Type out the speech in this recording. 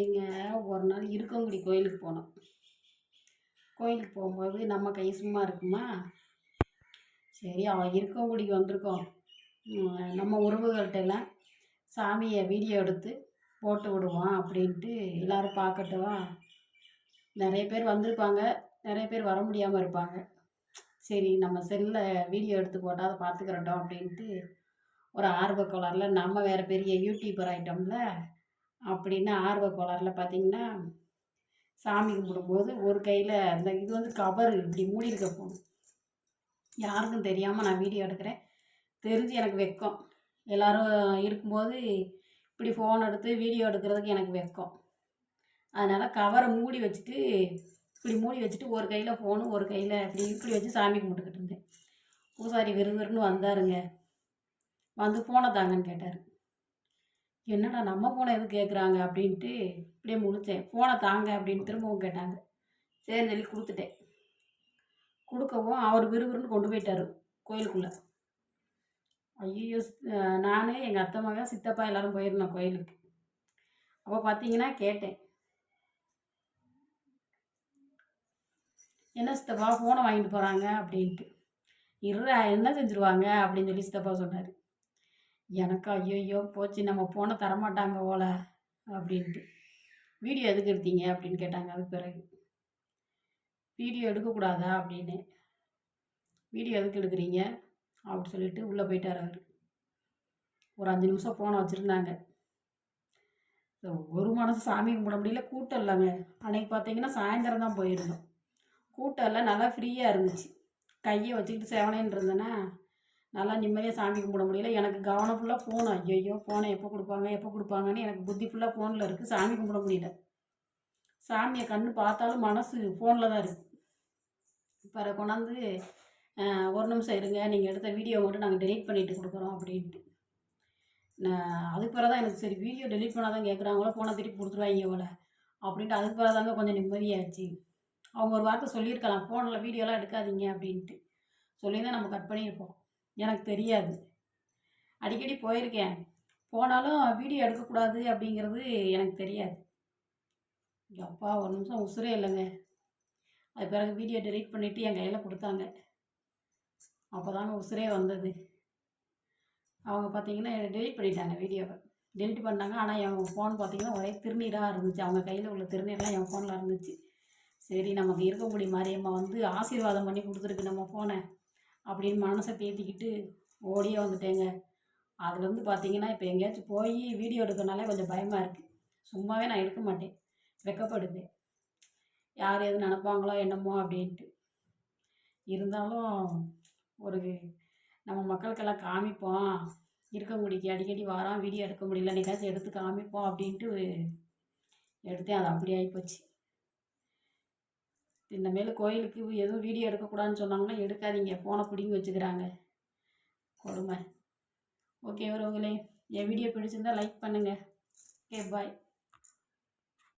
எங்க ஒரு நாள் இருக்கங்குடி கோயிலுக்கு போனோம். கோயிலுக்கு போகும்போது நம்ம கை சும்மா இருக்குமா? சரி இருக்கங்குடிக்கு வந்திருக்கோம். நம்ம உறவுகள்ட்டலாம் சாமியை வீடியோ எடுத்து போட்டு விடுவோம் அப்படின்ட்டு எல்லோரும் பார்க்கட்டவா. நிறைய பேர் வந்திருப்பாங்க, நிறைய பேர் வர முடியாமல் இருப்பாங்க. சரி நம்ம செல்லில் வீடியோ எடுத்து போட்டால் அதை பார்த்துக்கிறட்டும் அப்படின்ட்டு ஒரு ஆர்வ கோளாறில் நம்ம வேறு பெரிய யூடியூபர் ஆகிட்டோம்ல அப்படின்னு ஆர்வ கோளாறில் பார்த்திங்கன்னா சாமி கும்பிடும்போது ஒரு கையில் அந்த இது கவர் இப்படி மூடி இருக்க ஃபோன் யாருக்கும் தெரியாமல் நான் வீடியோ எடுக்கிறேன். தெரிஞ்சு எனக்கு வெட்கம். எல்லோரும் இருக்கும்போது இப்படி ஃபோன் எடுத்து வீடியோ எடுக்கிறதுக்கு எனக்கு வெட்கம். அதனால் கவரை மூடி வச்சுட்டு இப்படி மூடி வச்சுட்டு ஒரு கையில் ஃபோனு ஒரு கையில் இப்படி வச்சு சாமி கும்பிட்டுக்கிட்டு இருந்தேன். பூசாரி விறுவிறுன்னு வந்தாருங்க. வந்து ஃபோனை தாங்கன்னு கேட்டார். என்னடா நம்ம ஃபோனை எதுவும் கேட்குறாங்க அப்படின்ட்டு இப்படியே முழித்தேன். ஃபோனை தாங்க அப்படின்னு திரும்பவும் கேட்டாங்க. சரின்னு சொல்லி கொடுத்துட்டேன். கொடுக்கவும் அவர் விறுவிறுன்னு கொண்டு போயிட்டார் கோயிலுக்குள்ளே. ஐயோ! நான் எங்கள் அத்தை மகன் சித்தப்பா எல்லோரும் போயிருந்தோம் கோயிலுக்கு. அப்போ பார்த்தீங்கன்னா கேட்டேன், என்ன சித்தப்பா ஃபோனை வாங்கிட்டு போகிறாங்க அப்படின்ட்டு. என்ன செஞ்சுருவாங்க அப்படின்னு சொல்லி சித்தப்பா சொன்னார். எனக்கு ஐயோ போச்சு, நம்ம ஃபோனை தரமாட்டாங்க போல அப்படின்ட்டு. வீடியோ எதுக்கு எடுத்தீங்க அப்படின்னு கேட்டாங்க. அதுக்கு பிறகு வீடியோ எடுக்கக்கூடாதா அப்படின்னு. வீடியோ எதுக்கு எடுக்கிறீங்க அப்படின்னு சொல்லிட்டு உள்ளே போயிட்டார் அவர். ஒரு 5 நிமிஷம் ஃபோனை வச்சுருந்தாங்க. ஒரு மனசு சாமி கும்பிட முடியல, கூட்டம் இல்லைங்க. அன்றைக்கி பார்த்தீங்கன்னா சாயந்தரம் தான் போயிருந்தோம். கூட்டம் இல்லை, நல்லா ஃப்ரீயாக இருந்துச்சு. கையை வச்சுக்கிட்டு செவனேன்னு இருந்தேன்னா நல்லா நிம்மதியாக சாமி கும்பிட முடியல. எனக்கு கவனம் ஃபுல்லாக ஃபோனு. ஐயோ ஃபோனை எப்போ கொடுப்பாங்கன்னு எனக்கு புத்தி ஃபுல்லாக ஃபோனில் இருக்குது. சாமி கும்பிட முடியல. சாமியை கண்ணு பார்த்தாலும் மனசு ஃபோனில் தான் இருக்குது. பிறகு கொண்டாந்து ஒரு நிமிஷம் இருங்க, நீங்கள் எடுத்த வீடியோ மட்டும் நாங்கள் டெலீட் பண்ணிவிட்டு கொடுக்குறோம் அப்படின்ட்டு. அதுக்கு பிறகு தான் எனக்கு சரி வீடியோ டெலீட் பண்ணால் தான் கேட்குறாங்களோ, ஃபோனை திருப்பி கொடுத்துருவாங்க போல அப்படின்ட்டு. அதுக்கு பிறகு தாங்க கொஞ்சம் நிம்மதியாச்சு. அவங்க ஒரு வார்த்தை சொல்லியிருக்கலாம், ஃபோனில் வீடியோலாம் எடுக்காதீங்க அப்படின்ட்டு. சொல்லி தான் நம்ம கட் பண்ணியிருப்போம். எனக்கு தெரியாது. அடிக்கடி போயிருக்கேன். போனாலும் வீடியோ எடுக்கக்கூடாது அப்படிங்கிறது எனக்கு தெரியாது. அப்பா ஒரு நிமிஷம் உசுரே இல்லைங்க. அது பிறகு வீடியோ டெலீட் பண்ணிவிட்டு என் கையில் கொடுத்தாங்க. அப்போ தாங்க உசுரே வந்தது. அவங்க பார்த்தீங்கன்னா டெலீட் பண்ணிட்டாங்க வீடியோவை. டெலிட் பண்ணாங்க. ஆனால் என் ஃபோன் பார்த்தீங்கன்னா ஒரே திருநீராக இருந்துச்சு. அவங்க கையில் உள்ள திருநீர்லாம் என் ஃபோனில் இருந்துச்சு. சரி நமக்கு இருக்கங்குடி மாரியம்மா ஆசீர்வாதம் பண்ணி கொடுத்துருக்கு நம்ம ஃபோனை அப்படின்னு மனசை தேத்திக்கிட்டு ஓடியே வந்துட்டேங்க. அதுலேருந்து பார்த்தீங்கன்னா இப்போ எங்கேயாச்சும் போய் வீடியோ எடுக்கிறனாலே கொஞ்சம் பயமாக இருக்குது. சும்மாவே நான் எடுக்க மாட்டேன், வெக்கப்படுவேன். யார் எது நினப்பாங்களோ என்னமோ அப்படின்ட்டு. இருந்தாலும் ஒரு நம்ம மக்களுக்கெல்லாம் காமிப்போம், இருக்கங்குடிக்கு அடிக்கடி வாரம் வீடியோ எடுக்க முடியல, என்னைக்காச்சும் எடுத்து காமிப்போம் அப்படின்ட்டு எடுத்தேன். அது அப்படி ஆகிப்போச்சு. இனிமேல் கோயிலுக்கு எதுவும் வீடியோ எடுக்கக்கூடாதுன்னு சொன்னாங்கன்னா எடுக்காதீங்க, ஃபோனை பிடிங்கி வச்சுக்கிறாங்க. கொடுமை. ஓகே உறவுகளே, என் வீடியோ பிடிச்சிருந்தால் லைக் பண்ணுங்கள். Okay bye.